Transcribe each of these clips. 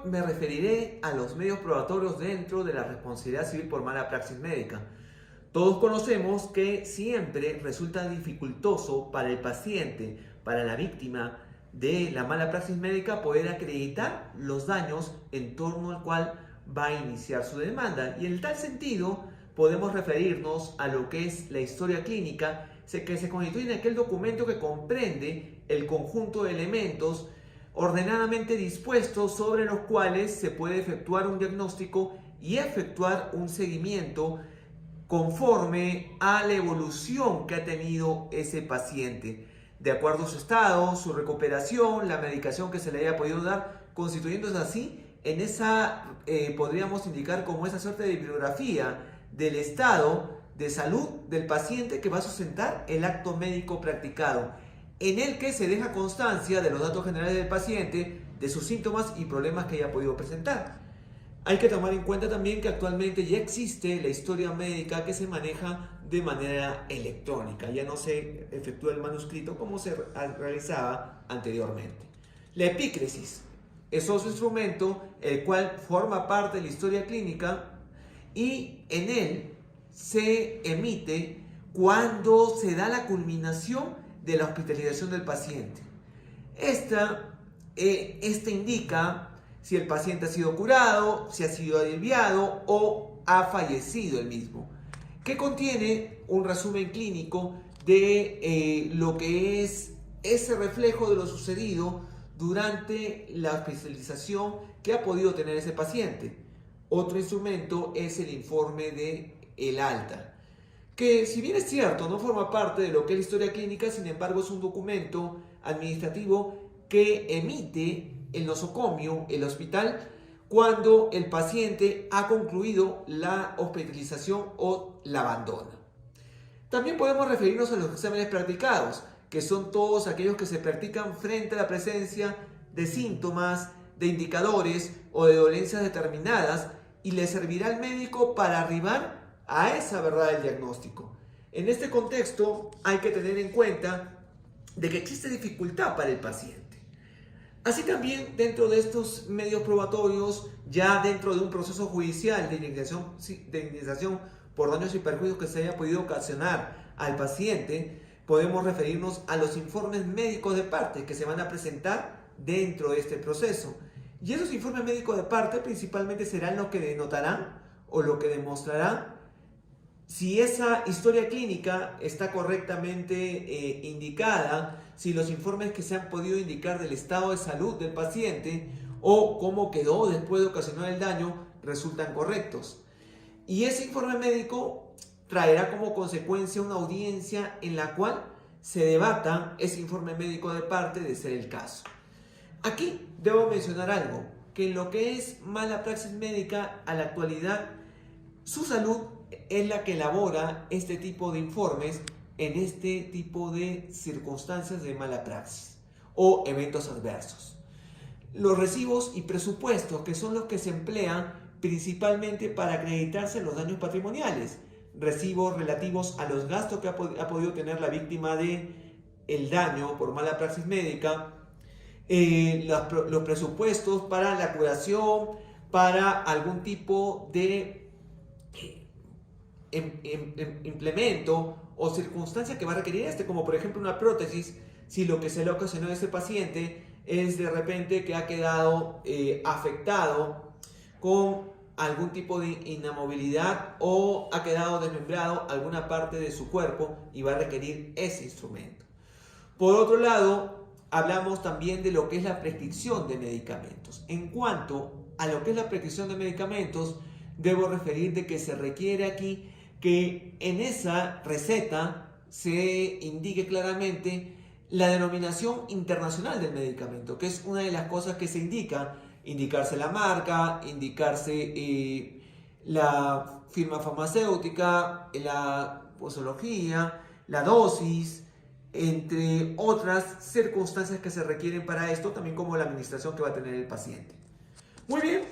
me referiré a los medios probatorios dentro de la responsabilidad civil por mala praxis médica. Todos conocemos que siempre resulta dificultoso para el paciente, para la víctima de la mala praxis médica, poder acreditar los daños en torno al cual va a iniciar su demanda. Y en tal sentido, podemos referirnos a lo que es la historia clínica, que se constituye en aquel documento que comprende el conjunto de elementos ordenadamente dispuestos sobre los cuales se puede efectuar un diagnóstico y efectuar un seguimiento conforme a la evolución que ha tenido ese paciente, de acuerdo a su estado, su recuperación, la medicación que se le haya podido dar, constituyéndose así en esa, podríamos indicar como esa suerte de bibliografía del estado de salud del paciente que va a sustentar el acto médico practicado, en el que se deja constancia de los datos generales del paciente, de sus síntomas y problemas que haya podido presentar. Hay que tomar en cuenta también que actualmente ya existe la historia médica que se maneja de manera electrónica, ya no se efectúa el manuscrito como se realizaba anteriormente. La epícresis es otro instrumento el cual forma parte de la historia clínica y en él se emite cuando se da la culminación de la hospitalización del paciente. Esta indica si el paciente ha sido curado, si ha sido aliviado o ha fallecido el mismo, que contiene un resumen clínico de lo que es ese reflejo de lo sucedido durante la hospitalización que ha podido tener ese paciente. Otro instrumento es el informe de el alta, que si bien es cierto no forma parte de lo que es la historia clínica, sin embargo es un documento administrativo que emite el nosocomio, el hospital, cuando el paciente ha concluido la hospitalización o la abandona. También podemos referirnos a los exámenes practicados, que son todos aquellos que se practican frente a la presencia de síntomas, de indicadores o de dolencias determinadas y le servirá al médico para arribar a esa verdad del diagnóstico. En este contexto hay que tener en cuenta de que existe dificultad para el paciente. Así también dentro de estos medios probatorios, ya dentro de un proceso judicial de indemnización por daños y perjuicios que se haya podido ocasionar al paciente, podemos referirnos a los informes médicos de parte que se van a presentar dentro de este proceso. Y esos informes médicos de parte principalmente serán los que denotarán o lo que demostrarán si esa historia clínica está correctamente indicada, si los informes que se han podido indicar del estado de salud del paciente o cómo quedó después de ocasionar el daño resultan correctos. Y ese informe médico traerá como consecuencia una audiencia en la cual se debata ese informe médico de parte de ser el caso. Aquí debo mencionar algo, que en lo que es mala praxis médica a la actualidad, su salud es la que elabora este tipo de informes en este tipo de circunstancias de mala praxis o eventos adversos. Los recibos y presupuestos, que son los que se emplean principalmente para acreditarse los daños patrimoniales, recibos relativos a los gastos que ha podido tener la víctima de el daño por mala praxis médica, los presupuestos para la curación, para algún tipo de implemento o circunstancia que va a requerir como por ejemplo una prótesis, si lo que se le ocasionó a ese paciente es de repente que ha quedado afectado con algún tipo de inamovilidad o ha quedado desmembrado alguna parte de su cuerpo y va a requerir ese instrumento. Por otro lado, hablamos también de lo que es la prescripción de medicamentos. En cuanto a lo que es la prescripción de medicamentos, debo referir de que se requiere aquí que en esa receta se indique claramente la denominación internacional del medicamento, que es una de las cosas que se indica, indicarse la marca, indicarse la firma farmacéutica, la posología, la dosis, entre otras circunstancias que se requieren para esto, también como la administración que va a tener el paciente. Muy bien.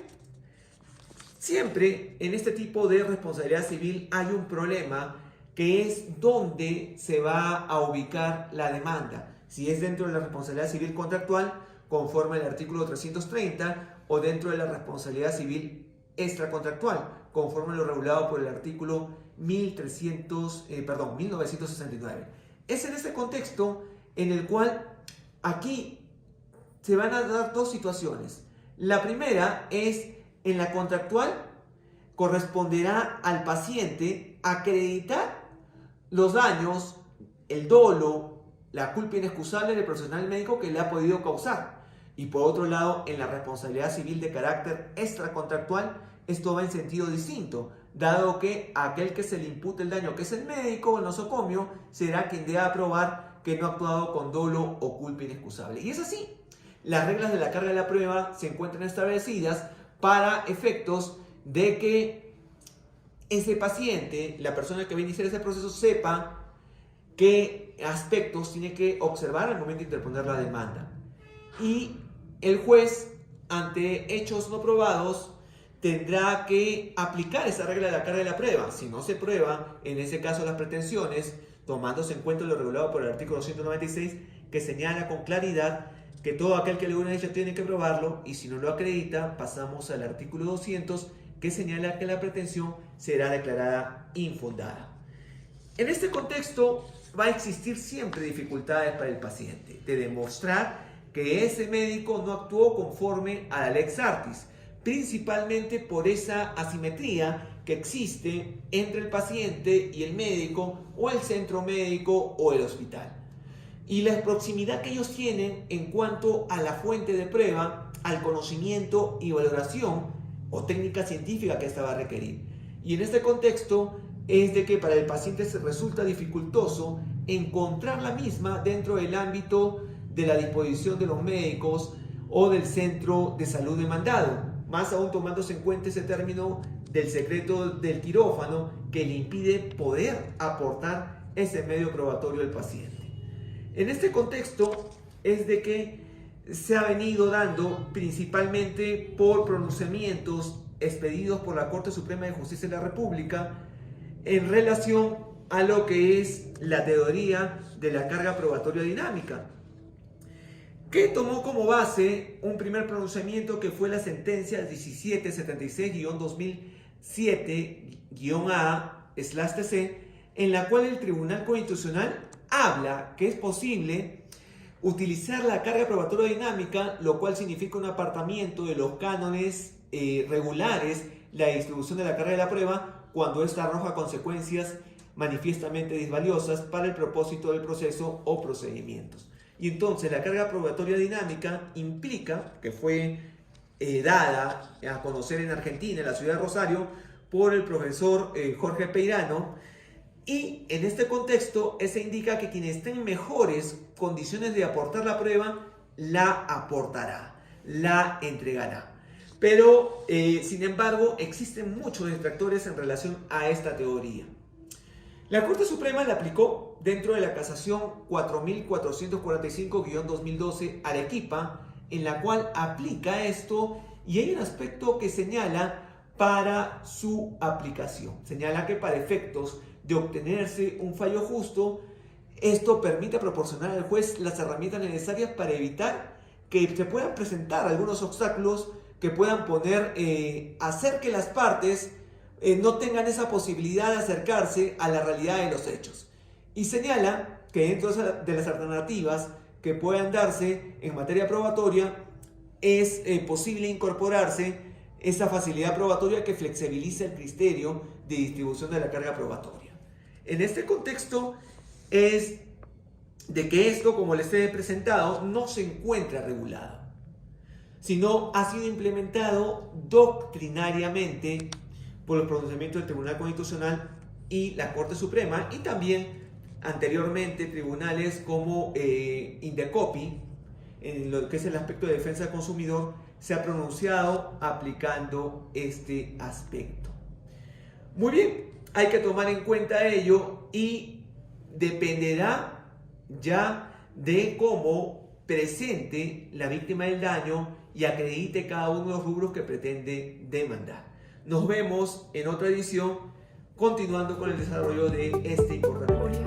Siempre en este tipo de responsabilidad civil hay un problema que es dónde se va a ubicar la demanda. Si es dentro de la responsabilidad civil contractual, conforme al artículo 330, o dentro de la responsabilidad civil extracontractual, conforme a lo regulado por el artículo 1969. Es en este contexto en el cual aquí se van a dar dos situaciones. La primera es, en la contractual, corresponderá al paciente acreditar los daños, el dolo, la culpa inexcusable del profesional médico que le ha podido causar. Y por otro lado, en la responsabilidad civil de carácter extracontractual, esto va en sentido distinto, dado que aquel que se le impute el daño, que es el médico o el nosocomio, será quien deba probar que no ha actuado con dolo o culpa inexcusable. Y es así. Las reglas de la carga de la prueba se encuentran establecidas para efectos de que ese paciente, la persona que va a iniciar ese proceso, sepa qué aspectos tiene que observar al momento de interponer la demanda. Y el juez, ante hechos no probados, tendrá que aplicar esa regla de la carga de la prueba. Si no se prueba, en ese caso las pretensiones, tomándose en cuenta lo regulado por el artículo 196, que señala con claridad que todo aquel que le hubiera hecho tiene que probarlo, y si no lo acredita, pasamos al artículo 200, que señala que la pretensión será declarada infundada. En este contexto va a existir siempre dificultades para el paciente de demostrar que ese médico no actuó conforme a la lex artis, principalmente por esa asimetría que existe entre el paciente y el médico, o el centro médico o el hospital, y la proximidad que ellos tienen en cuanto a la fuente de prueba, al conocimiento y valoración o técnica científica que ésta va a requerir. Y en este contexto es de que para el paciente se resulta dificultoso encontrar la misma dentro del ámbito de la disposición de los médicos o del centro de salud demandado, más aún tomándose en cuenta ese término del secreto del quirófano que le impide poder aportar ese medio probatorio al paciente. En este contexto es de que se ha venido dando principalmente por pronunciamientos expedidos por la Corte Suprema de Justicia de la República en relación a lo que es la teoría de la carga probatoria dinámica, que tomó como base un primer pronunciamiento que fue la sentencia 1776-2007-A/TC, en la cual el Tribunal Constitucional habla que es posible utilizar la carga probatoria dinámica, lo cual significa un apartamiento de los cánones regulares, la distribución de la carga de la prueba, cuando ésta arroja consecuencias manifiestamente disvaliosas para el propósito del proceso o procedimientos. Y entonces la carga probatoria dinámica implica, que fue dada a conocer en Argentina, en la ciudad de Rosario, por el profesor Jorge Peirano, y en este contexto se indica que quien esté en mejores condiciones de aportar la prueba, la aportará, la entregará. Pero, sin embargo, existen muchos detractores en relación a esta teoría. La Corte Suprema la aplicó dentro de la casación 4445-2012 Arequipa, en la cual aplica esto, y hay un aspecto que señala para su aplicación. Señala que para efectos de obtenerse un fallo justo, esto permite proporcionar al juez las herramientas necesarias para evitar que se puedan presentar algunos obstáculos que puedan hacer que las partes no tengan esa posibilidad de acercarse a la realidad de los hechos. Y señala que dentro de las alternativas que puedan darse en materia probatoria es posible incorporarse esa facilidad probatoria que flexibiliza el criterio de distribución de la carga probatoria. En este contexto es de que esto, como les he presentado, no se encuentra regulado, sino ha sido implementado doctrinariamente por los pronunciamientos del Tribunal Constitucional y la Corte Suprema, y también anteriormente tribunales como Indecopi, en lo que es el aspecto de defensa del consumidor, se ha pronunciado aplicando este aspecto. Muy bien, hay que tomar en cuenta ello y dependerá ya de cómo presente la víctima del daño y acredite cada uno de los rubros que pretende demandar. Nos vemos en otra edición, continuando con el desarrollo de este importante tema.